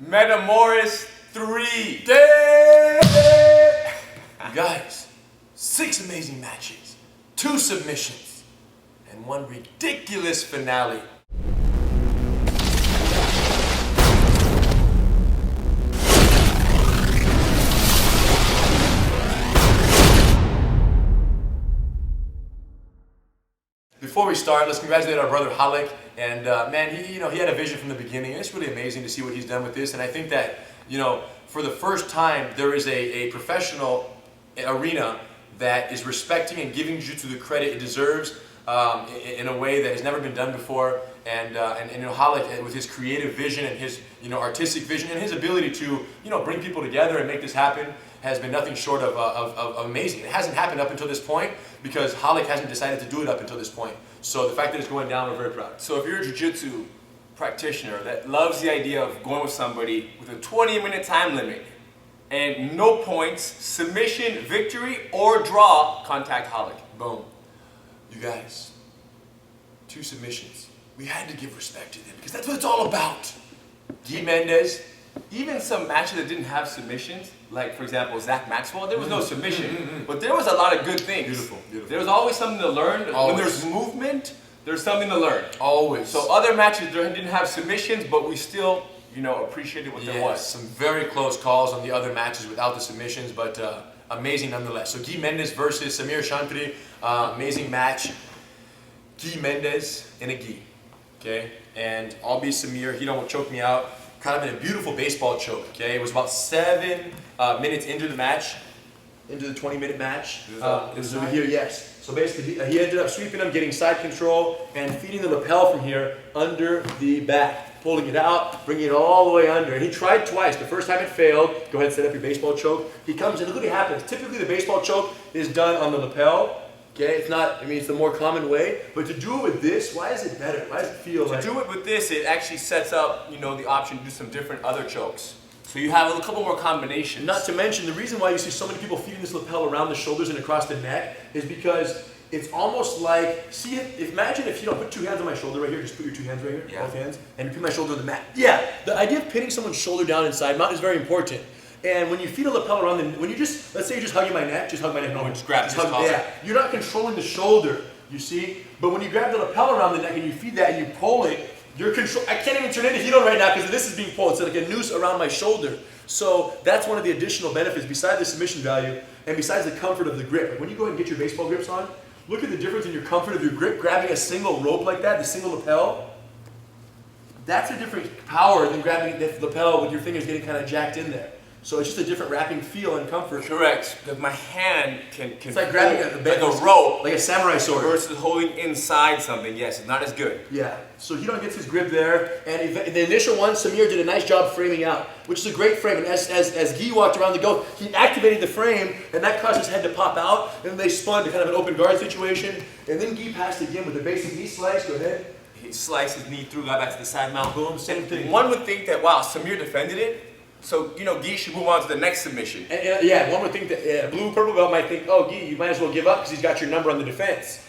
Metamoris 3. You guys, 6 amazing matches, 2 submissions, and 1 ridiculous finale. Before we start, let's congratulate our brother Halek. And man, he had a vision from the beginning. And it's really amazing to see what he's done with this. And I think that, for the first time, there is a professional arena that is respecting and giving jiu-jitsu the credit it deserves in a way that has never been done before. And Halek, with his creative vision and his artistic vision and his ability to bring people together and make this happen, has been nothing short of amazing. It hasn't happened up until this point because Halek hasn't decided to do it up until this point. So the fact that it's going down, we're very proud. So if you're a jiu-jitsu practitioner that loves the idea of going with somebody with a 20-minute time limit and no points, submission, victory, or draw, contact Halek. Boom. You guys, 2 submissions. We had to give respect to them because that's what it's all about. Gui Mendes. Even some matches that didn't have submissions, like for example Zach Maxwell, there was no submission, but there was a lot of good things. Beautiful, beautiful. There was always something to learn. Always. When there's movement, there's something to learn. Always. So other matches didn't have submissions, but we still, appreciated what there was. Some very close calls on the other matches without the submissions, but amazing nonetheless. So Gui Mendes versus Samir Shawn, amazing match. Gui Mendes in a gi, okay? And I'll be Samir. He don't choke me out. Kind of in a beautiful baseball choke, okay? It was about 7 minutes into the match, into the 20-minute match. It was over here, yes. So basically, he ended up sweeping him, getting side control, and feeding the lapel from here under the back, pulling it out, bringing it all the way under. And he tried twice. The first time it failed. Go ahead and set up your baseball choke. He comes in, look what happens. Typically, the baseball choke is done on the lapel. Okay, it's not, it's the more common way, but to do it with this, why is it better? Why does it feel like... To do it with this, it actually sets up, the option to do some different other chokes. So you have a couple more combinations. Not to mention, the reason why you see so many people feeding this lapel around the shoulders and across the neck is because it's almost like, imagine if you don't put 2 hands on my shoulder right here, just put your 2 hands right here, both hands, and you put my shoulder on the mat. Yeah, the idea of pinning someone's shoulder down inside mount is very important. And when you feed a lapel around, when you let's say you're just hugging my neck, just hug my neck. No, just grab this collar. Yeah, you're not controlling the shoulder, you see? But when you grab the lapel around the neck and you feed that and you pull it, you're I can't even turn into Hito right now because this is being pulled. It's like a noose around my shoulder. So that's one of the additional benefits besides the submission value and besides the comfort of the grip. Like when you go ahead and get your baseball grips on, look at the difference in your comfort of your grip. Grabbing a single rope like that, the single lapel, that's a different power than grabbing the lapel with your fingers getting kind of jacked in there. So it's just a different wrapping feel and comfort. Correct. My hand can it's like grabbing like a rope. Like a samurai sword. Versus holding inside something. Yes, it's not as good. Yeah. So Hito gets his grip there. And in the initial one, Samir did a nice job framing out, which is a great frame. And as Gui walked around the go, he activated the frame, and that caused his head to pop out. And they spun to kind of an open guard situation. And then Gui passed again with the basic knee slice. Go ahead. He sliced his knee through, got back to the side mount. Boom. Same thing. One would think that, wow, Samir defended it. So, Gui should move on to the next submission. And, one would think that blue-purple belt might think, oh, Gui, you might as well give up because he's got your number on the defense.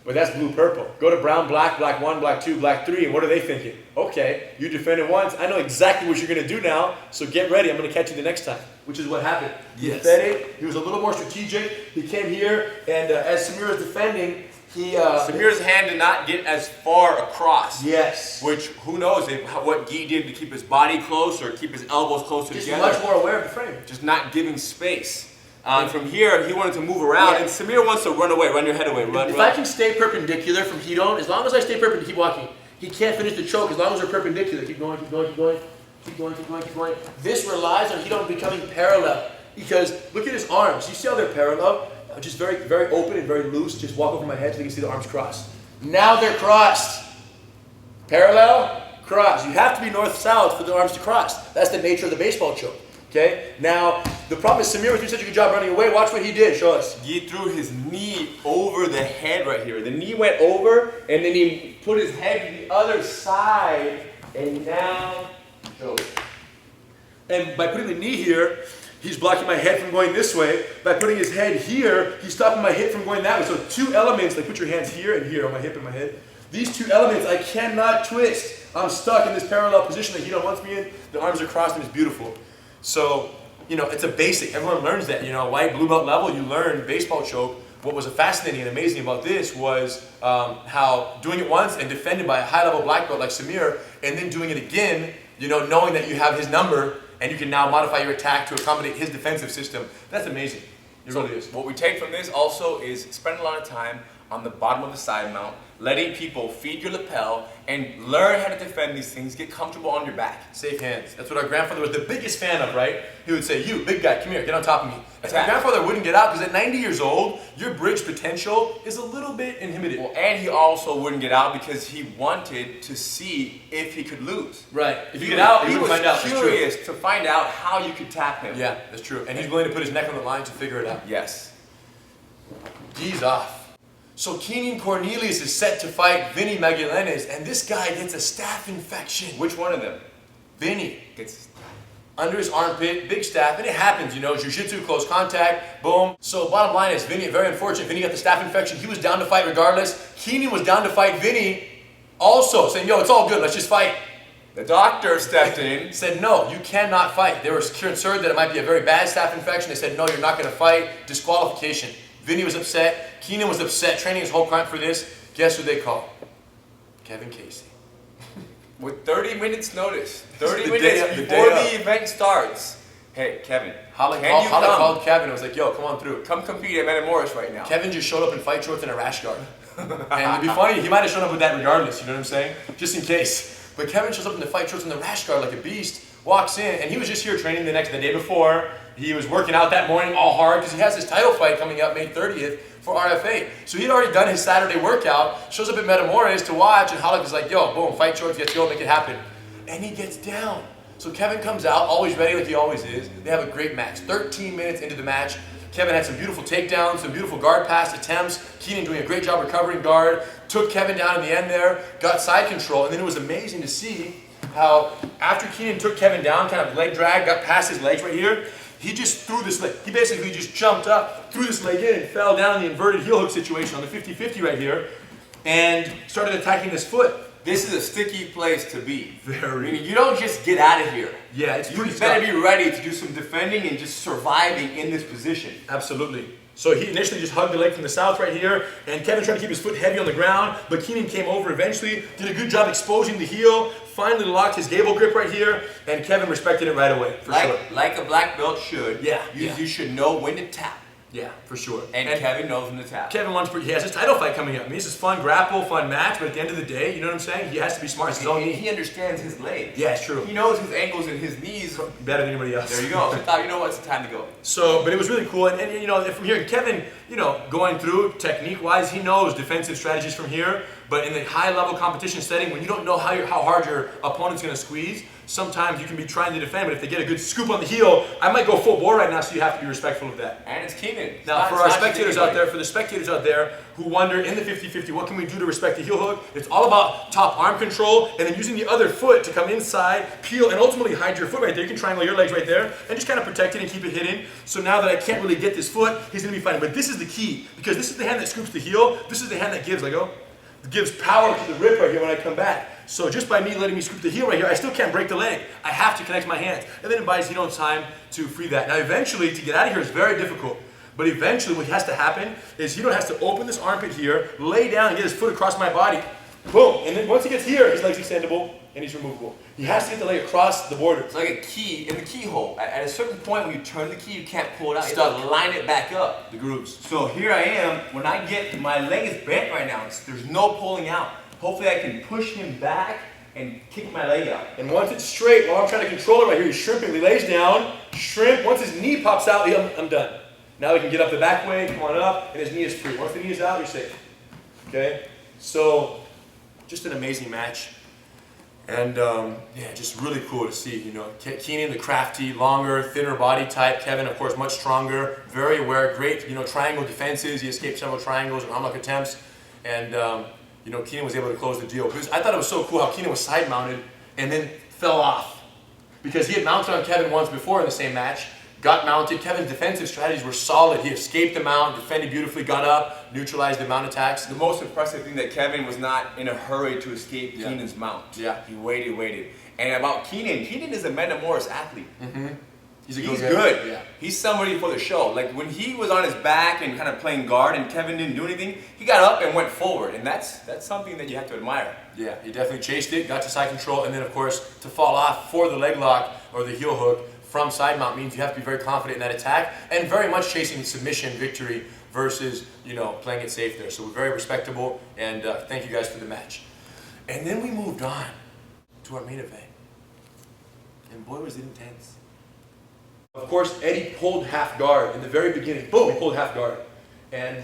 But that's blue-purple. Go to brown, black, black 1, black 2, black 3, and what are they thinking? Okay, you defended once. I know exactly what you're going to do now, so get ready. I'm going to catch you the next time, which is what happened. He defended. He was a little more strategic. He came here, and as Samir was defending, Samir's hand did not get as far across. Yes. Which, who knows what Gui did to keep his body close or keep his elbows closer together. Just much more aware of the frame. Just not giving space. From here, he wanted to move around, and Samir wants to run away, run your head away, run. If I can stay perpendicular from Hito, as long as I stay perpendicular, keep walking. He can't finish the choke as long as we're perpendicular. Keep going, keep going, keep going, keep going, keep going, keep going. This relies on Hito becoming parallel. Because look at his arms. You see how they're parallel? Just very, very open and very loose. Just walk over my head so you can see the arms crossed. Now they're crossed. Parallel, cross. You have to be north-south for the arms to cross. That's the nature of the baseball choke. Okay? Now, the problem is Samir was doing such a good job running away. Watch what he did. Show us. He threw his knee over the head right here. The knee went over, and then he put his head to the other side, and now choke. And by putting the knee here, he's blocking my head from going this way. By putting his head here, he's stopping my hip from going that way. So 2 elements, like put your hands here and here on my hip and my head. These 2 elements I cannot twist. I'm stuck in this parallel position that Hito wants me in. The arms are crossed and it's beautiful. So, it's a basic. Everyone learns that. White, blue belt level, you learn baseball choke. What was fascinating and amazing about this was how doing it once and defended by a high-level black belt like Samir, and then doing it again, knowing that you have his number and you can now modify your attack to accommodate his defensive system. That's amazing. It really is. What we take from this also is spend a lot of time on the bottom of the side mount, letting people feed your lapel and learn how to defend these things, get comfortable on your back. Safe hands. That's what our grandfather was the biggest fan of, right? He would say, you, big guy, come here, get on top of me. And my grandfather wouldn't get out because at 90 years old, your bridge potential is a little bit inhibited. Well, and he also wouldn't get out because he wanted to see if he could lose. Right. If you get out, he was find out. curious to find out how you could tap him. Yeah, that's true. And he's willing to put his neck on the line to figure it out. Yes. Gui's off. So Keenan Cornelius is set to fight Vinny Magallanes, and this guy gets a staph infection. Which one of them? Vinny. Gets under his armpit, big staph, and it happens, jiu-jitsu, close contact, boom. So bottom line is, Vinny, very unfortunate, Vinny got the staph infection. He was down to fight regardless. Keenan was down to fight Vinny also, saying, yo, it's all good, let's just fight. The doctor stepped in. Said, no, you cannot fight. They were concerned that it might be a very bad staph infection. They said, no, you're not going to fight. Disqualification. Vinny was upset. Keenan was upset, training his whole camp for this. Guess who they call? Kevin Casey. With 30 minutes notice. 30 The minutes day before of. the event starts. Hey, Kevin, Holland can you come? called Kevin and was like, yo, come on through. Come compete at Metamoris right now. Kevin just showed up in fight shorts and a rash guard. And it'd be funny, he might have shown up with that regardless, you know what I'm saying? Just in case. But Kevin shows up in the fight shorts and the rash guard like a beast, walks in, and he was just here training the day before. He was working out that morning all hard because he has his title fight coming up May 30th for RFA. So he'd already done his Saturday workout, shows up at Metamoris to watch, and Halak is like, yo, boom, fight shorts, let's go, make it happen. And he gets down. So Kevin comes out, always ready like he always is. They have a great match. 13 minutes into the match, Kevin had some beautiful takedowns, some beautiful guard pass attempts. Keenan doing a great job recovering guard. Took Kevin down in the end there, got side control, and then it was amazing to see how after Keenan took Kevin down, kind of leg drag, got past his legs right here, he just threw this leg. He basically just jumped up, threw this leg in, and fell down in the inverted heel hook situation on the 50-50 right here, and started attacking his foot. This is a sticky place to be. Very. I mean, you don't just get out of here. Yeah, it's pretty You better be ready to do some defending and just surviving in this position. Absolutely. So he initially just hugged the leg from the south right here, and Kevin tried to keep his foot heavy on the ground, but Keenan came over eventually, did a good job exposing the heel, finally locked his gable grip right here, and Kevin respected it right away, for sure. Like a black belt should. Yeah. You should know when to tap. Yeah, for sure. And Kevin knows when to tap. Kevin he has his title fight coming up. I mean, this is fun grapple, fun match, but at the end of the day, you know what I'm saying? He has to be smart. It's his own. He understands his legs. Yeah, it's true. He knows his ankles and his knees. Better than anybody else. There you go. So you know what? It's time to go. So, but it was really cool. And from here, Kevin, going through technique-wise, he knows defensive strategies from here. But in the high-level competition setting, when you don't know how hard your opponent's going to squeeze, sometimes you can be trying to defend, but if they get a good scoop on the heel, I might go full bore right now, so you have to be respectful of that. And it's Keenan. Now, for our spectators out there, for the spectators out there who wonder in the 50-50, what can we do to respect the heel hook? It's all about top arm control, and then using the other foot to come inside, peel, and ultimately hide your foot right there. You can triangle your legs right there, and just kind of protect it and keep it hidden. So now that I can't really get this foot, he's going to be fighting. But this is the key, because this is the hand that scoops the heel. This is the hand that gives, gives power to the rib right here when I come back. So just by me letting me scoop the heel right here, I still can't break the leg. I have to connect my hands. And then it buys Hito time to free that. Now eventually, to get out of here is very difficult. But eventually what has to happen is Hito has to open this armpit here, lay down and get his foot across my body. Boom. And then once he gets here, his leg's extendable and he's removable. He has to get the leg across the border. It's like a key in the keyhole. At a certain point when you turn the key, you can't pull it out. Stuck. You have to line it back up. The grooves. So here I am. When I get, my leg is bent right now. There's no pulling out. Hopefully I can push him back and kick my leg out. And once it's straight, while I'm trying to control it right here, he's shrimping. He lays down, shrimp. Once his knee pops out, I'm done. Now we can get up the back way, come on up, and his knee is free. Once the knee is out, you're safe. Okay? So, just an amazing match. And just really cool to see, Keenan, the crafty, longer, thinner body type. Kevin, of course, much stronger, very aware, great, triangle defenses. He escaped several triangles and armlock attempts. And, Keenan was able to close the deal. I thought it was so cool how Keenan was side mounted and then fell off. Because he had mounted on Kevin once before in the same match. got mounted. Kevin's defensive strategies were solid. He escaped the mount, defended beautifully, got up, neutralized the mount attacks. The most impressive thing that Kevin was not in a hurry to escape Keenan's mount. Yeah. He waited. And about Keenan is a Metamoris athlete. Mm-hmm. He's good. Yeah. He's somebody for the show. Like when he was on his back and kind of playing guard and Kevin didn't do anything, he got up and went forward. And that's something that you have to admire. Yeah, he definitely chased it, got to side control, and then of course to fall off for the leg lock or the heel hook from side mount means you have to be very confident in that attack and very much chasing submission victory versus, playing it safe there. So we're very respectable, and thank you guys for the match. And then we moved on to our main event. And boy, was it intense. Of course, Eddie pulled half guard in the very beginning. Boom, he pulled half guard. And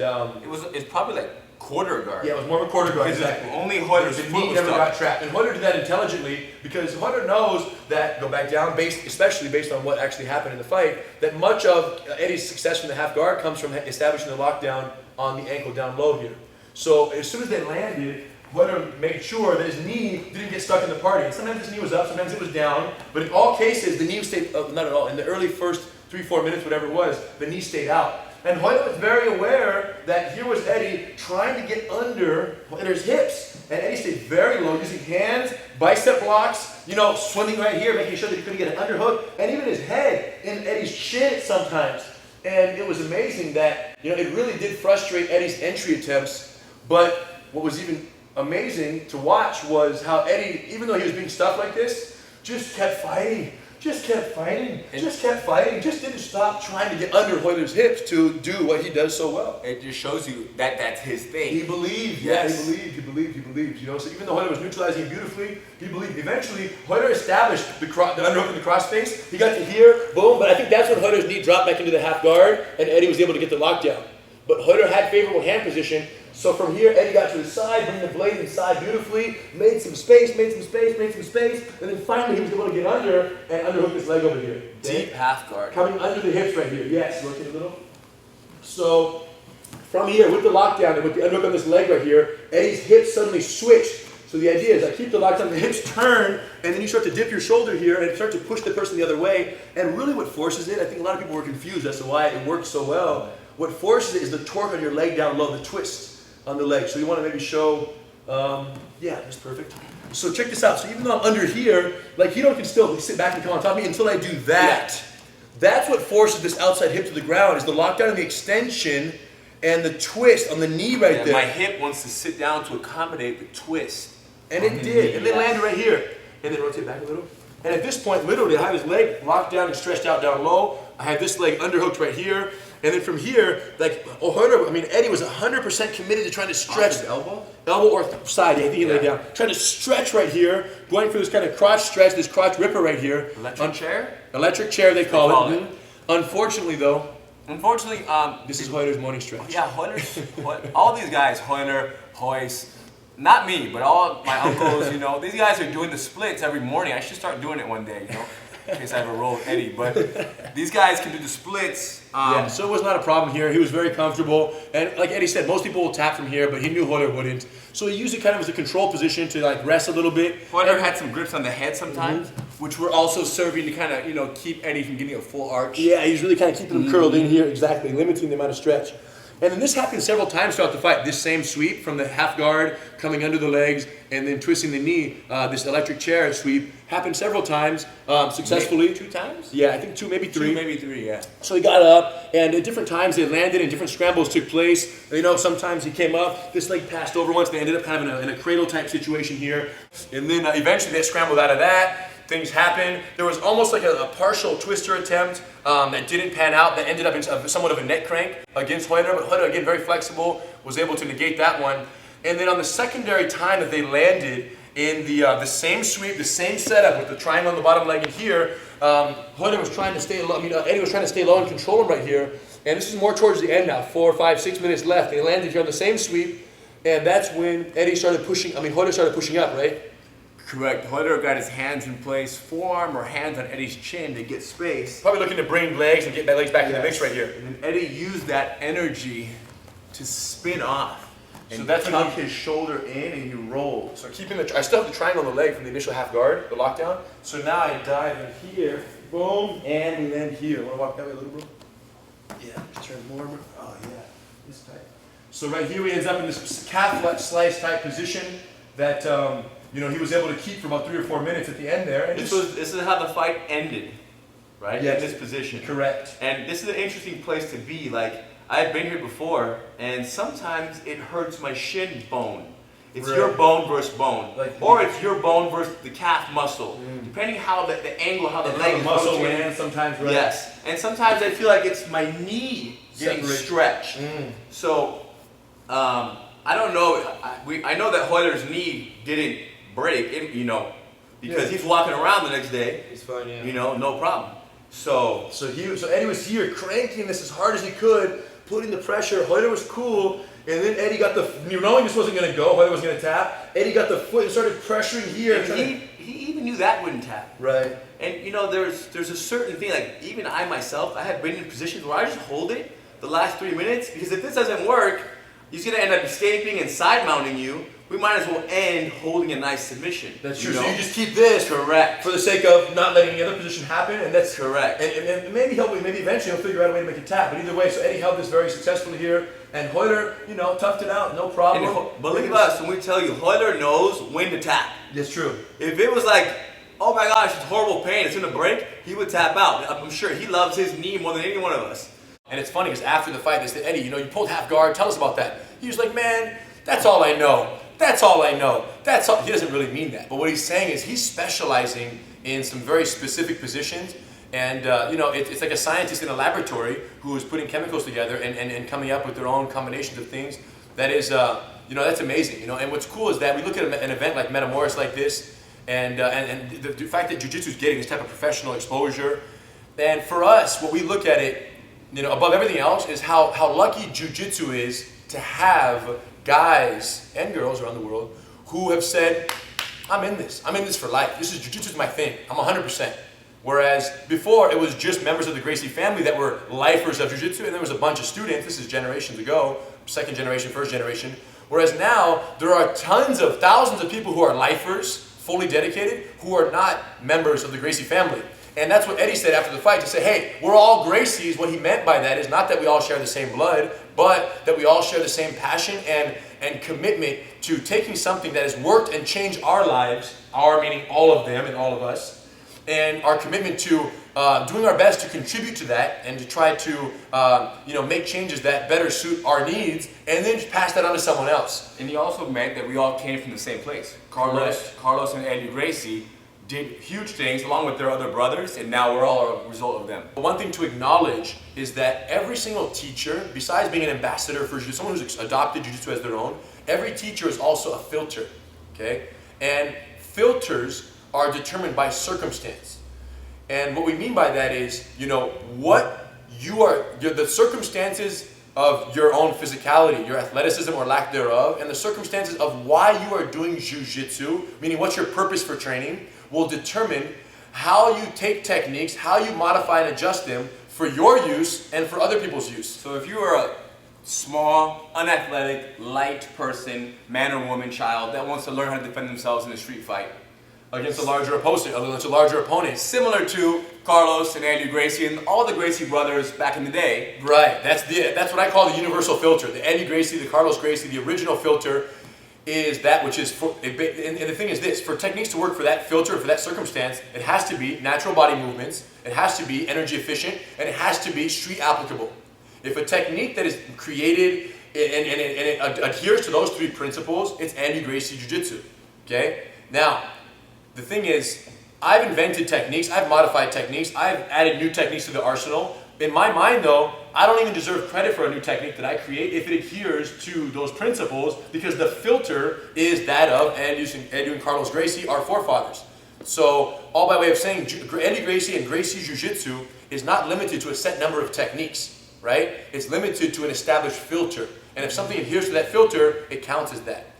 it's probably like quarter guard. Yeah, it was more of a quarter guard. Exactly. Only Royler's the foot knee was never stuck. got trapped. And Royler did that intelligently because Royler knows that, go back down, especially based on what actually happened in the fight, that much of Eddie's success from the half guard comes from establishing the lockdown on the ankle down low here. So as soon as they landed, Royler made sure that his knee didn't get stuck in the party. And sometimes his knee was up, sometimes it was down, but in all cases, the knee stayed, not at all, in the early first 3-4 minutes, whatever it was, the knee stayed out. And Royler was very aware that here was Eddie trying to get under Royler's hips. And Eddie stayed very low, using hands, bicep blocks, swimming right here, making sure that he couldn't get an underhook, and even his head in Eddie's chin sometimes. And it was amazing that, it really did frustrate Eddie's entry attempts. But what was even amazing to watch was how Eddie, even though he was being stuffed like this, just kept fighting. Just didn't stop trying to get under Royler's hips to do what he does so well. It just shows you that that's his thing. He believed, yes. He believed. So even though Royler was neutralizing beautifully, he believed. Eventually, Royler established the underhook in the crossface. He got to here, boom, but I think that's when Royler's knee dropped back into the half guard, and Eddie was able to get the lockdown. But Royler had favorable hand position, so from here, Eddie got to the side, bringing the blade inside beautifully, made some space, and then finally he was able to get under and underhook his leg over here. Deep half guard. Coming under the hips right here. Yes, rotate a little. So from here, with the lockdown and with the underhook on this leg right here, Eddie's hips suddenly switched. So the idea is I keep the lockdown, the hips turn, and then you start to dip your shoulder here and start to push the person the other way. And really what forces it, I think a lot of people were confused as to why it works so well. What forces it is the torque on your leg down low, the twist on the leg. So you want to maybe show, that's perfect. So check this out. So even though I'm under here, like Hito can still sit back and come on top of me until I do that. Yeah. That's what forces this outside hip to the ground, is the lockdown and the extension and the twist on the knee right there. My hip wants to sit down to accommodate the twist. And it did. And they landed right here. And then rotate back a little. And at this point, literally, I have his leg locked down and stretched out down low. I had this leg underhooked right here. And then from here, Eddie was 100% committed to trying to stretch. Elbow or side, I think he laid down. Trying to stretch right here, going for this kind of crotch stretch, this crotch ripper right here. Electric chair, they call it. Unfortunately, though. This is Royler's morning stretch. Yeah, all these guys, Royler, Royce, not me, but all my uncles, these guys are doing the splits every morning. I should start doing it one day, in case I have a roll with Eddie. But these guys can do the splits. So it was not a problem here. He was very comfortable. And like Eddie said, most people will tap from here, but he knew Royler wouldn't. So he used it kind of as a control position to rest a little bit. Royler had some grips on the head sometimes, which were also serving to kind of, keep Eddie from getting a full arch. Yeah, he's really kind of keeping him curled in here, exactly, limiting the amount of stretch. And then this happened several times throughout the fight. This same sweep from the half guard, coming under the legs, and then twisting the knee, this electric chair sweep, happened several times successfully. Maybe 2 times? Yeah, I think 2, maybe 3. 2, maybe 3, yeah. So he got up, and at different times they landed, and different scrambles took place. Sometimes he came up, this leg passed over once, they ended up kind of in a cradle type situation here. And then eventually they scrambled out of that. Things happened. There was almost like a partial twister attempt that didn't pan out, that ended up in somewhat of a neck crank against Royler, but Royler, again, very flexible, was able to negate that one. And then on the secondary time that they landed in the same sweep, the same setup with the triangle on the bottom leg in here, Royler was trying to stay low, Eddie was trying to stay low and control him right here. And this is more towards the end now, 4, 5, 6 minutes left. They landed here on the same sweep, and that's when Eddie started pushing, Royler started pushing up, right? Correct. Royler got his hands in place, forearm or hands on Eddie's chin to get space. Probably looking to bring legs and get my legs back in the mix right here. And then Eddie used that energy to spin off. So that's when tuck his shoulder in and you roll. So keeping I still have the triangle on the leg from the initial half guard, the lockdown. So now I dive in here, boom, and we land here. Want to walk that way a little, bro? Yeah, just turn more. Oh yeah, this tight. So right here, he ends up in this calf slice type position that you know, he was able to keep for about 3 or 4 minutes at the end there. And This is how the fight ended, right? Yes. In this position. Correct. And this is an interesting place to be. Like, I've been here before, and sometimes it hurts my shin bone. It's Right. your bone versus bone. Like- Or it's your bone versus the calf muscle. Depending how the angle, how the And leg how is the muscle rotating. lands sometimes, right? Yes. And sometimes I feel like it's my knee getting Separate. stretched. So, I don't know. I know that Royler's knee didn't break, you know, because Yeah. he's walking around the next day. It's fine, yeah. You know, no problem. So So Eddie was here cranking this as hard as he could, putting the pressure. Royler was cool, and then Eddie got knowing this wasn't going to go, Royler was going to tap. Eddie got the foot and started pressuring here. and he even knew that wouldn't tap. Right. And you know, there's a certain thing, like even I myself, I have been in positions where I just hold it the last 3 minutes, because if this doesn't work, he's going to end up escaping and side mounting you. We might as well end holding a nice submission. That's true. You So know? you just keep this Correct. for the sake of not letting the other position happen, and that's Correct. And maybe eventually he'll figure out a way to make it tap. But either way, so Eddie held this very successfully here, and Royler, you know, toughed it out, no problem. And believe us when we tell you, Royler knows when to tap. That's true. If it was like, oh my gosh, it's horrible pain, it's gonna break, he would tap out. I'm sure he loves his knee more than any one of us. And it's funny because after the fight, they said, Eddie, you know, you pulled half guard. Tell us about that. He was like, man, that's all I know. That's all I know. That's all. He doesn't really mean that. But what he's saying is he's specializing in some very specific positions. And, you know, it's like a scientist in a laboratory who is putting chemicals together and coming up with their own combinations of things. That is, you know, that's amazing. You know, and what's cool is that we look at an event like Metamoris like this, and the fact that jiu-jitsu is getting this type of professional exposure. And for us, what we look at it, you know, above everything else, is how lucky jiu-jitsu is to have guys and girls around the world who have said, I'm in this for life. This is jiu-jitsu is my thing. I'm 100%. Whereas before it was just members of the Gracie family that were lifers of jiu-jitsu, and there was a bunch of students. This is generations ago, second generation, first generation. Whereas now there are tons of thousands of people who are lifers, fully dedicated, who are not members of the Gracie family. And that's what Eddie said after the fight, to say, hey, we're all Gracies. What he meant by that is not that we all share the same blood, but that we all share the same passion and commitment to taking something that has worked and changed our lives, our meaning all of them and all of us, and our commitment to doing our best to contribute to that and to try to you know, make changes that better suit our needs, and then just pass that on to someone else. And he also meant that we all came from the same place. Correct. Carlos and Eddie Gracie did huge things along with their other brothers, and now we're all a result of them. One thing to acknowledge is that every single teacher, besides being an ambassador for jiu-jitsu, someone who's adopted jiu-jitsu as their own, every teacher is also a filter, okay? And filters are determined by circumstance. And what we mean by that is, you know, what the circumstances of your own physicality, your athleticism or lack thereof, and the circumstances of why you are doing jiu-jitsu, meaning what's your purpose for training, will determine how you take techniques, how you modify and adjust them for your use and for other people's use. So if you are a small, unathletic, light person, man or woman, child, that wants to learn how to defend themselves in a street fight Against a larger opponent. similar to Carlos and Eddie Gracie and all the Gracie brothers back in the day. Right, that's what I call the universal filter. The Eddie Gracie, the Carlos Gracie, the original filter is that which is, and the thing is this, for techniques to work for that filter, for that circumstance, it has to be natural body movements, it has to be energy efficient, and it has to be street applicable. If a technique that is created and it adheres to those three principles, it's Eddie Gracie Jiu-Jitsu, okay? Now, the thing is, I've invented techniques, I've modified techniques, I've added new techniques to the arsenal. In my mind though, I don't even deserve credit for a new technique that I create if it adheres to those principles, because the filter is that of Eddie and Carlos Gracie, our forefathers. So, all by way of saying, Eddie Gracie and Gracie Jiu-Jitsu is not limited to a set number of techniques, right? It's limited to an established filter. And if something adheres to that filter, it counts as that.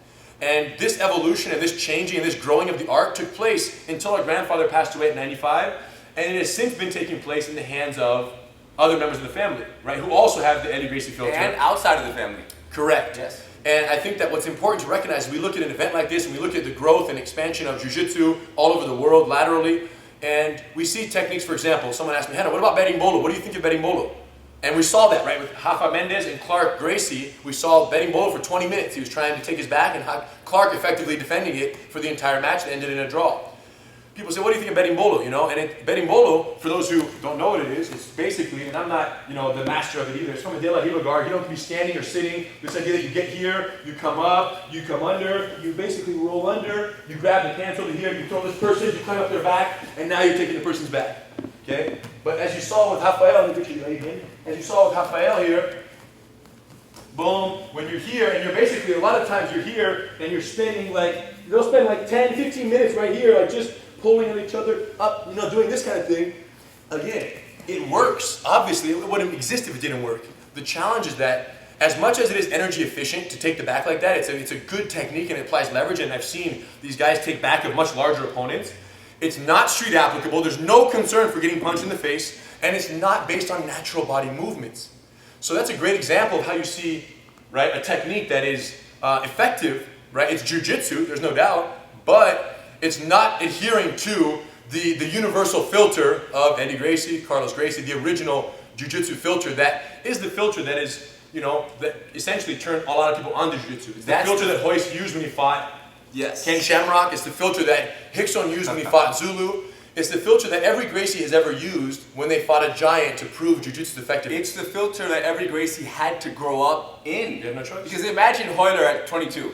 And this evolution and this changing and this growing of the art took place until our grandfather passed away at 95, and it has since been taking place in the hands of other members of the family, right, who also have the Eddie Gracie filter. And outside of the family. Correct. Yes. And I think that what's important to recognize is we look at an event like this and we look at the growth and expansion of jiu-jitsu all over the world laterally, and we see techniques. For example, someone asked me, Hannah, what about betting bolo? What do you think of betting bolo? And we saw that, right, with Rafa Mendes and Clark Gracie. We saw betting bolo for 20 minutes. He was trying to take his back, and Clark effectively defending it for the entire match that ended in a draw. People say, what do you think of betting bolo, you know? And betting bolo, for those who don't know what it is, it's basically, and I'm not, you know, the master of it either, it's from a De La Riva guard. You don't have to be standing or sitting. This idea that you get here, you come up, you come under, you basically roll under, you grab the pants over here, you throw this person, you climb up their back, and now you're taking the person's back, okay? But as you saw with Rafael, as you saw with Rafael here, boom, when you're here, and you're basically, a lot of times you're here, and you're spending like, they'll spend like 10, 15 minutes right here, like just pulling at each other up, you know, doing this kind of thing. Again, it works. Obviously, it wouldn't exist if it didn't work. The challenge is that as much as it is energy efficient to take the back like that, it's a good technique and it applies leverage, and I've seen these guys take back of much larger opponents. It's not street applicable. There's no concern for getting punched in the face, and it's not based on natural body movements. So that's a great example of how you see, right, a technique that is effective, right? It's jiu-jitsu, there's no doubt, but it's not adhering to the universal filter of Eddie Gracie, Carlos Gracie, the original jiu-jitsu filter that is the filter that is, you know, that essentially turned a lot of people on to jiu-jitsu. It's the filter that Royce used when he fought Ken Shamrock. It's the filter that Rickson used when he fought Zulu. It's the filter that every Gracie has ever used when they fought a giant to prove jiu-jitsu's effective. It's the filter that every Gracie had to grow up in. You have no choice. Because imagine Royler at 22,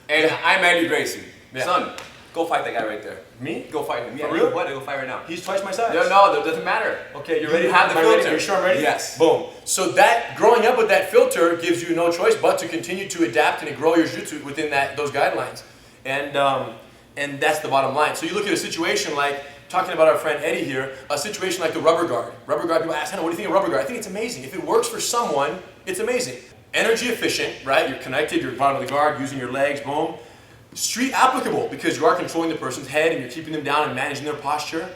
and I'm Eddie Gracie. Yeah. Son, go fight that guy right there. Me? Go fight him. Yeah, For real? What? Go fight right now. He's twice my size. No, that doesn't matter. Okay, you're ready? You have the Am I ready? filter. Are you sure I'm ready? Yes. Boom. So that, growing up with that filter gives you no choice but to continue to adapt and to grow your jiu-jitsu within those guidelines. And that's the bottom line. So you look at a situation like, talking about our friend Eddie here, a situation like the rubber guard. Rubber guard, people ask, Hannah, what do you think of rubber guard? I think it's amazing. If it works for someone, it's amazing. Energy efficient, right? You're connected, you're bottom of the guard, using your legs, boom. Street applicable, because you are controlling the person's head and you're keeping them down and managing their posture,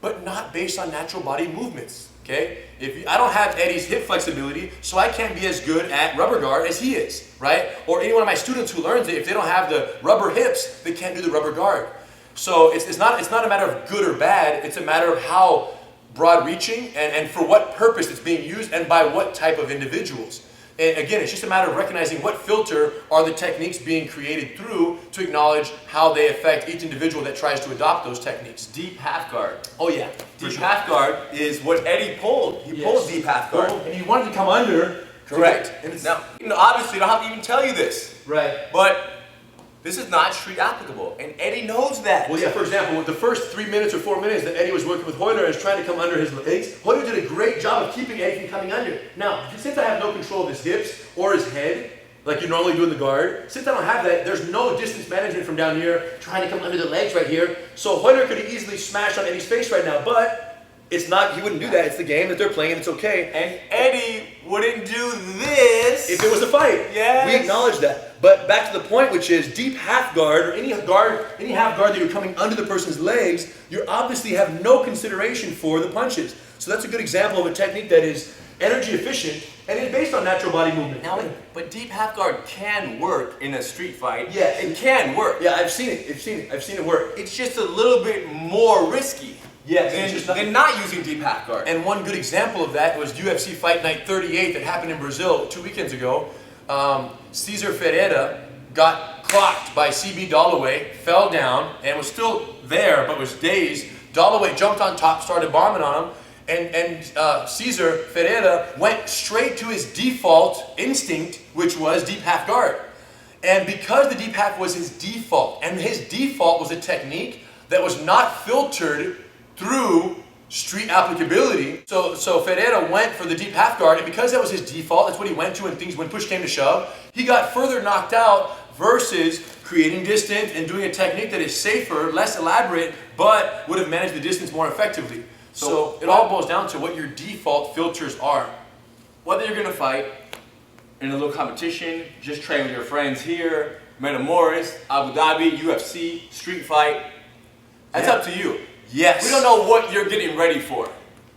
but not based on natural body movements, okay? I don't have Eddie's hip flexibility, so I can't be as good at rubber guard as he is, right? Or any one of my students who learns it, if they don't have the rubber hips, they can't do the rubber guard. So it's not a matter of good or bad, it's a matter of how broad reaching and for what purpose it's being used and by what type of individuals. And again, it's just a matter of recognizing what filter are the techniques being created through to acknowledge how they affect each individual that tries to adopt those techniques. Deep half guard. Oh yeah. Deep half guard is what Eddie pulled. He pulled deep half guard. And he wanted to come under. Correct. Now, obviously, I don't have to even tell you this. Right. But this is not street applicable, and Eddie knows that. Well, yeah, for example, with the first 3 minutes or 4 minutes that Eddie was working with Royler and was trying to come under his legs, Royler did a great job of keeping Eddie from coming under. Now, since I have no control of his hips or his head, like you normally do in the guard, since I don't have that, there's no distance management from down here trying to come under the legs right here. So Royler could easily smash on Eddie's face right now, but it's not, he wouldn't do that. It's the game that they're playing, it's okay. And Eddie wouldn't do this if it was a fight. Yes. We acknowledge that. But back to the point, which is deep half guard, or any half guard that you're coming under the person's legs, you obviously have no consideration for the punches. So that's a good example of a technique that is energy efficient and is based on natural body movement. Now, but deep half guard can work in a street fight. Yes. It can work. Yeah, I've seen it. I've seen it work. It's just a little bit more risky. Yes. Than not using deep half guard. And one good example of that was UFC Fight Night 38 that happened in Brazil 2 weekends ago. Cesar Ferreira got clocked by CB Dalloway, fell down, and was still there, but was dazed. Dalloway jumped on top, started bombing on him, and Cesar Ferreira went straight to his default instinct, which was deep half guard. And because the deep half was his default, and his default was a technique that was not filtered through street applicability. So Ferreira went for the deep half guard, and because that was his default, that's what he went to when push came to shove, he got further knocked out versus creating distance and doing a technique that is safer, less elaborate, but would have managed the distance more effectively. So it all boils down to what your default filters are. Whether you're going to fight in a little competition, just train with your friends here, Metamoris, Abu Dhabi, UFC, street fight, that's up to you. Yes. We don't know what you're getting ready for.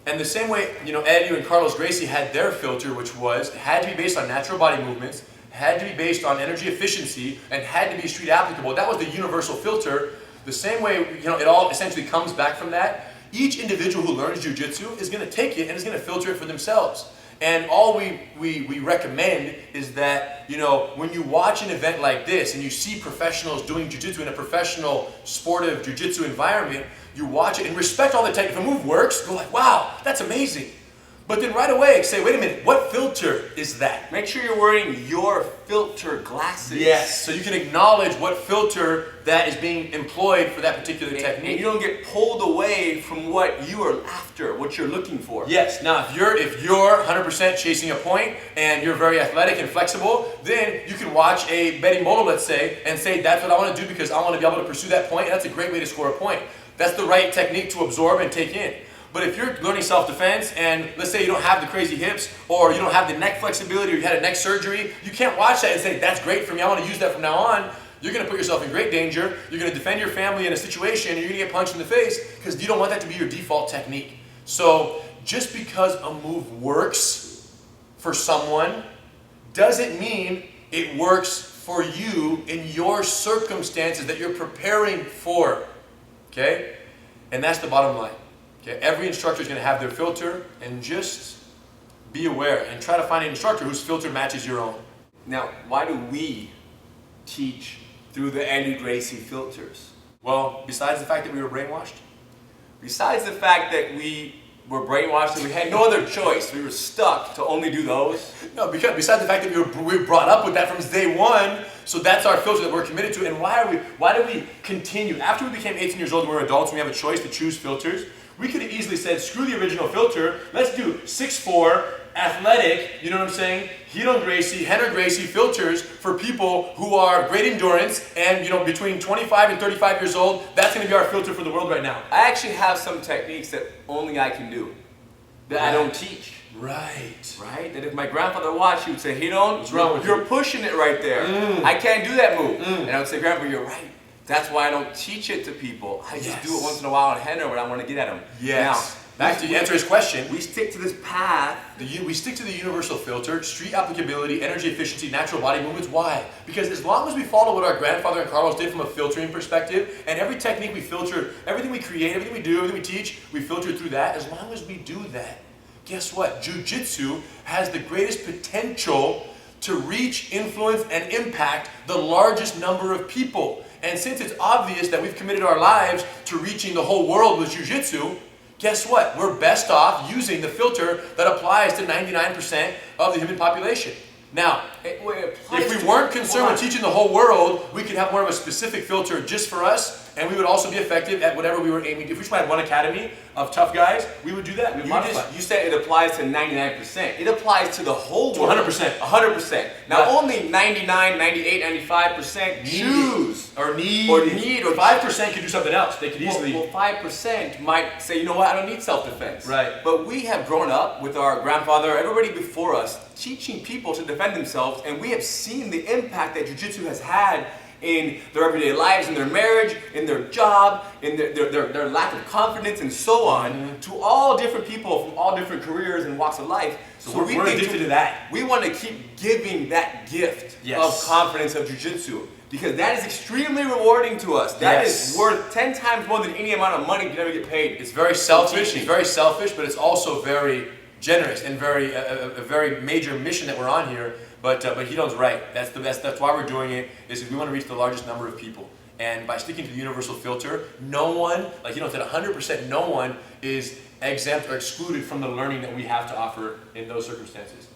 And the same way, Eddie and Carlos Gracie had their filter, which had to be based on natural body movements, had to be based on energy efficiency and had to be street applicable. That was the universal filter. The same way, it all essentially comes back from that. Each individual who learns jiu-jitsu is going to take it and is going to filter it for themselves. And all we recommend is that, when you watch an event like this and you see professionals doing jiu-jitsu in a professional sportive jiu-jitsu environment, you watch it and respect all the technique. If a move works, go like, wow, that's amazing. But then right away say, wait a minute, what filter is that? Make sure you're wearing your filter glasses. Yes, so you can acknowledge what filter that is being employed for that particular technique. And you don't get pulled away from what you are after, what you're looking for. Yes, now if you're 100% chasing a point and you're very athletic and flexible, then you can watch a Betty Molo, let's say, and say that's what I want to do because I want to be able to pursue that point. And that's a great way to score a point. That's the right technique to absorb and take in. But if you're learning self-defense and let's say you don't have the crazy hips or you don't have the neck flexibility or you had a neck surgery, you can't watch that and say, that's great for me, I want to use that from now on. You're going to put yourself in great danger. You're going to defend your family in a situation and you're going to get punched in the face because you don't want that to be your default technique. So just because a move works for someone doesn't mean it works for you in your circumstances that you're preparing for. Okay? And that's the bottom line. Okay, every instructor is going to have their filter, and just be aware and try to find an instructor whose filter matches your own. Now, why do we teach through the Eddie Gracie filters? Well, besides the fact that we were brainwashed? Besides the fact that we were brainwashed and we had no other choice, we were stuck to only do those. No, because besides the fact that we were brought up with that from day one, so that's our filter that we're committed to. And why do we continue? After we became 18 years old and we were adults and we have a choice to choose filters, we could have easily said, screw the original filter, let's do 6'4", athletic, you know what I'm saying? Ryron Gracie, Rener Gracie filters for people who are great endurance and, between 25 and 35 years old, that's going to be our filter for the world right now. I actually have some techniques that only I can do, that I don't teach. Right. Right? That if my grandfather watched, he would say, Ryron, what's wrong with you're pushing it right there. I can't do that move. And I would say, Grandpa, you're right. That's why I don't teach it to people. I just do it once in a while on Rener when I want to get at him. Yes. Now, back to answer his question. We stick to this path. We stick to the universal filter, street applicability, energy efficiency, natural body movements. Why? Because as long as we follow what our grandfather and Carlos did from a filtering perspective, and every technique we filter, everything we create, everything we do, everything we teach, we filter through that. As long as we do that, guess what? Jiu-jitsu has the greatest potential to reach, influence, and impact the largest number of people. And since it's obvious that we've committed our lives to reaching the whole world with jiu-jitsu, guess what? We're best off using the filter that applies to 99% of the human population. Now, if we weren't concerned with teaching the whole world, we could have more of a specific filter just for us, and we would also be effective at whatever we were aiming to. If we just had one academy of tough guys, we would do that. You said it applies to 99%. It applies to the whole world. 100%. 100%. Now only 99, 98, 95% choose. Or need. Or 5% could do something else. They could easily. Well, 5% might say, you know what, I don't need self-defense. Right. But we have grown up with our grandfather, everybody before us, teaching people to defend themselves, and we have seen the impact that jiu-jitsu has had in their everyday lives, in their marriage, in their job, in their lack of confidence, and so on, to all different people from all different careers and walks of life. So we're addicted to that. We want to keep giving that gift of confidence of jiu-jitsu, because that is extremely rewarding to us. That is worth 10 times more than any amount of money you can ever get paid. It's very selfish. It's very selfish, but it's also very generous and a very major mission that we're on here. But Hidon's right. That's why we're doing it. Is we want to reach the largest number of people, and by sticking to the universal filter, no one, like Hidon said, 100%, no one is exempt or excluded from the learning that we have to offer in those circumstances.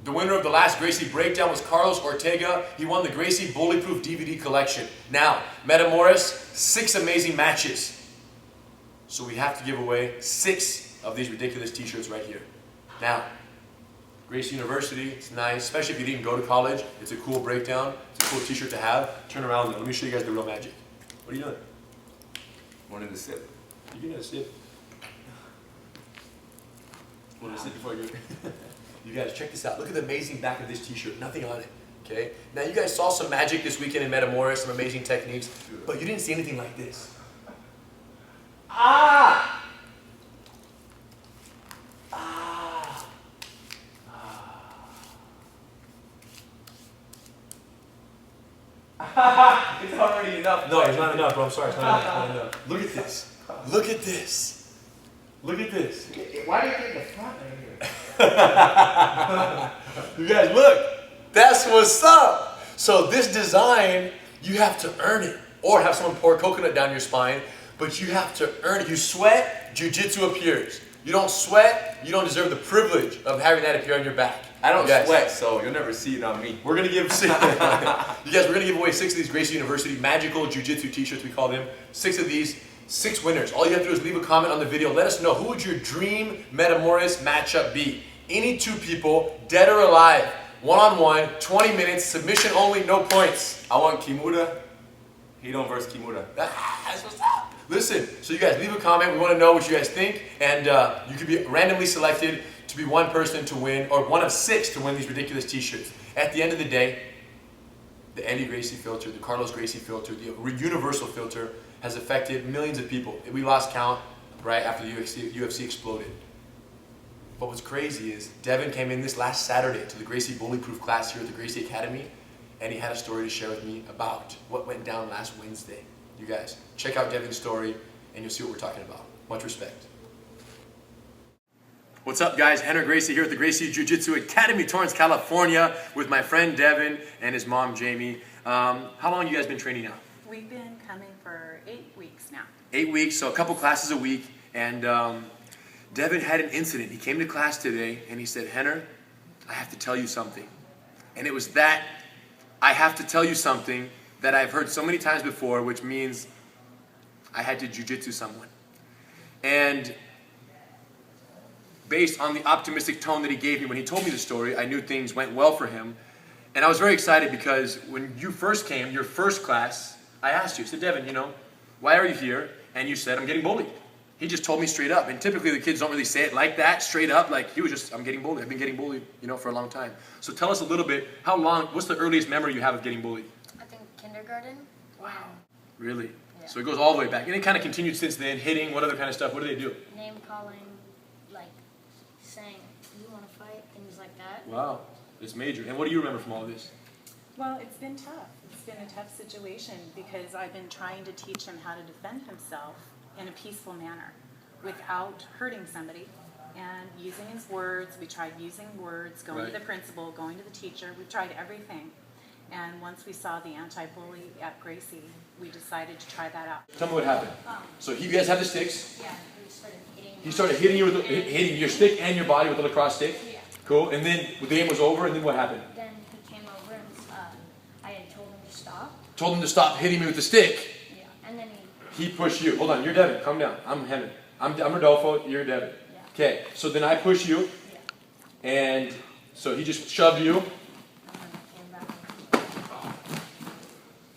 The winner of the last Gracie breakdown was Carlos Ortega. He won the Gracie Bulletproof DVD collection. Now, Metamoris, 6 amazing matches. So we have to give away 6 of these ridiculous t-shirts right here. Now, Gracie University, it's nice, especially if you didn't go to college. It's a cool breakdown. It's a cool t-shirt to have. Turn around though. Let me show you guys the real magic. What are you doing? Wanted to sip. You get a sip. Want to sip before you? You guys, check this out. Look at the amazing back of this t-shirt. Nothing on it. Okay? Now you guys saw some magic this weekend in Metamoris, some amazing techniques, but you didn't see anything like this. Ah! It's already enough. No, it's not enough, bro. I'm sorry, it's not enough. Look at this. Look at this. Look at this. Why do you get the front right here? You guys, look. That's what's up. So this design, you have to earn it. Or have someone pour coconut down your spine, but you have to earn it. You sweat, jiu-jitsu appears. You don't sweat, you don't deserve the privilege of having that appear on your back. I don't sweat, so you'll never see it on me. We're gonna give you guys, we're gonna give away 6 of these Gracie University magical jiu-jitsu t-shirts, we call them. 6 of these, 6 winners. All you have to do is leave a comment on the video. Let us know, who would your dream Metamoris matchup be? Any 2 people, dead or alive, one-on-one, 20 minutes, submission only, no points. I want Kimura. Hidon versus Kimura. That's what's up. Listen, so you guys leave a comment. We want to know what you guys think, and you could be randomly selected to be one person to win, or one of 6 to win these ridiculous t-shirts. At the end of the day, the Eddie Gracie filter, the Carlos Gracie filter, the universal filter has affected millions of people. We lost count right after the UFC exploded. But what's crazy is Devin came in this last Saturday to the Gracie Bully Proof class here at the Gracie Academy, and he had a story to share with me about what went down last Wednesday. You guys, check out Devin's story, and you'll see what we're talking about. Much respect. What's up, guys? Rener Gracie here at the Gracie Jiu-Jitsu Academy, Torrance, California, with my friend Devin and his mom, Jamie. How long have you guys been training now? We've been coming for 8 weeks now. 8 weeks, so a couple classes a week. And Devin had an incident. He came to class today, and he said, Rener, I have to tell you something. And it was that I have to tell you something that I've heard so many times before, which means I had to jiu-jitsu someone. And based on the optimistic tone that he gave me when he told me the story, I knew things went well for him. And I was very excited because when you first came, your first class, I asked you, I said, Devin, why are you here? And you said, I'm getting bullied. He just told me straight up. And typically the kids don't really say it like that, straight up. Like he was just, I'm getting bullied. I've been getting bullied, for a long time. So tell us a little bit, what's the earliest memory you have of getting bullied? I think kindergarten. Wow. Really? Yeah. So it goes all the way back. And it kind of continued since then, hitting, what other kind of stuff? What do they do? Name calling, like saying, you want to fight, things like that. Wow. It's major. And what do you remember from all of this? Well, it's been tough. It's been a tough situation because I've been trying to teach him how to defend himself in a peaceful manner without hurting somebody and using his words. We tried using words, going to the principal, going to the teacher. We've tried everything. And once we saw the anti-bully at Gracie, we decided to try that out. Tell me what happened. So you guys have the sticks. Yeah, he started hitting me. He started hitting you with hitting your stick and your body with a lacrosse stick. Yeah. Cool. And then the game was over. And then what happened? Then he came over and I had told him to stop. Told him to stop hitting me with the stick. Yeah. And then He pushed you. Hold on. You're Devin. Calm down. I'm Henry. I'm Rodolfo. You're Devin. Yeah. Okay. So then I push you. Yeah. And so he just shoved you. And then he came back.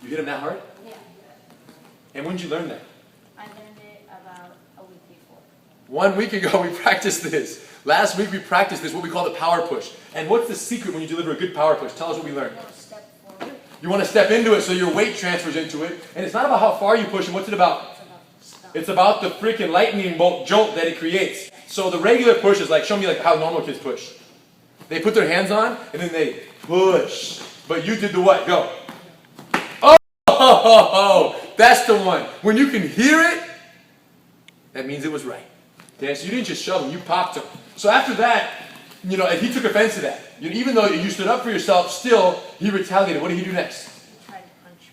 You hit him that hard? Yeah. And when did you learn that? I learned it about a week before. 1 week ago we practiced this. Last week we practiced this, what we call the power push. And what's the secret when you deliver a good power push? Tell us what we learned. I want to step forward. You want to step into it so your weight transfers into it. And it's not about how far you push and what's it about? It's about the stop. It's about the freaking lightning bolt jolt that it creates. So the regular push is like, show me like how normal kids push. They put their hands on and then they push. But you did the what? Go. Oh, that's the one. When you can hear it, that means it was right. Okay, so you didn't just shove him, you popped him. So after that, if he took offense to that, even though you stood up for yourself, still, he retaliated. What did he do next? He tried to punch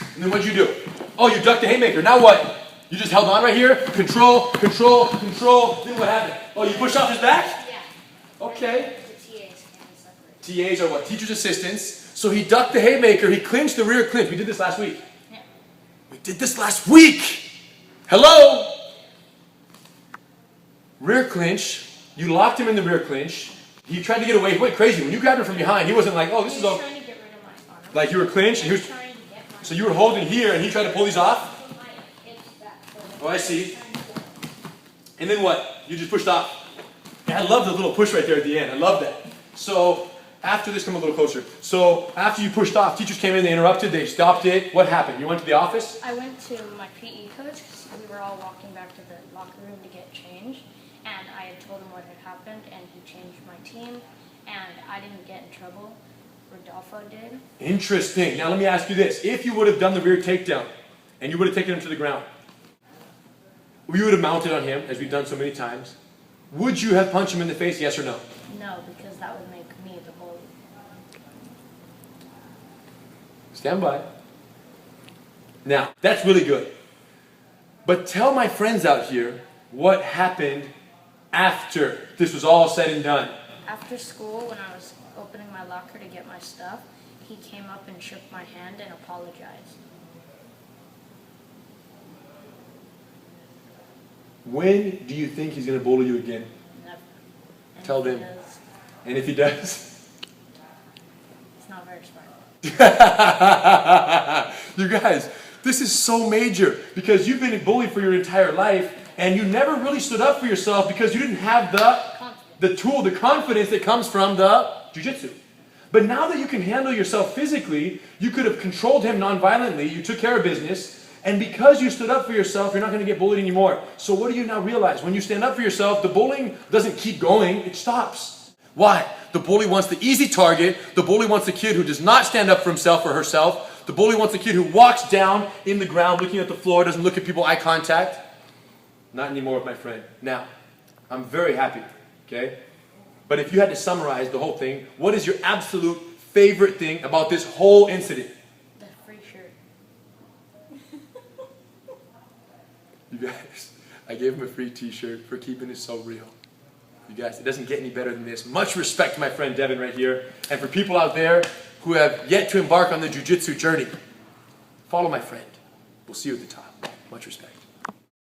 me. And then what did you do? Oh, you ducked the haymaker. Now what? You just held on right here. Control, control, control. Then what happened? Oh, you pushed off his back? Yeah. Okay. The TAs can't separate. TAs are what? Teacher's assistants. So he ducked the haymaker. He clinched the rear clinch. We did this last week. Yeah. We did this last week. Hello? Rear clinch. You locked him in the rear clinch. He tried to get away. He went crazy. When you grabbed him from behind, he wasn't like, oh, this is all. Trying to get rid of my arm. Like you were clinched. And he was, Trying to get my so you were holding here and he tried to pull these off? my hips back. Oh, I see. And then what? You just pushed off. I love the little push right there at the end. I love that. So after this, come a little closer. So after you pushed off, teachers came in, they interrupted, they stopped it. What happened? You went to the office? I went to my PE coach because we were all walking back to the locker room to get changed. And I had told him what had happened, and he changed my team. And I didn't get in trouble. Rodolfo did. Interesting. Now let me ask you this. If you would have done the rear takedown and you would have taken him to the ground, we would have mounted on him, as we've done so many times. Would you have punched him in the face, yes or no? No, because that would make me the bully. Stand by. Now, that's really good. But tell my friends out here what happened after this was all said and done. After school, when I was opening my locker to get my stuff, he came up and shook my hand and apologized. When do you think he's going to bully you again? Never. And Tell if he them. does, And if he does? it's not very smart. You guys, this is so major because you've been bullied for your entire life and you never really stood up for yourself because you didn't have the tool, the confidence that comes from the jiu-jitsu. But now that you can handle yourself physically, you could have controlled him non-violently, you took care of business, and because you stood up for yourself, you're not going to get bullied anymore. So what do you now realize? When you stand up for yourself, the bullying doesn't keep going, it stops. Why? The bully wants the easy target. The bully wants the kid who does not stand up for himself or herself. The bully wants the kid who walks down in the ground looking at the floor, doesn't look at people, eye contact. Not anymore with my friend. Now, I'm very happy, okay? But if you had to summarize the whole thing, what is your absolute favorite thing about this whole incident? The free shirt. You guys, I gave him a free t-shirt for keeping it so real. You guys, it doesn't get any better than this. Much respect to my friend Devin right here. And for people out there who have yet to embark on the jiu-jitsu journey, follow my friend. We'll see you at the top. Much respect.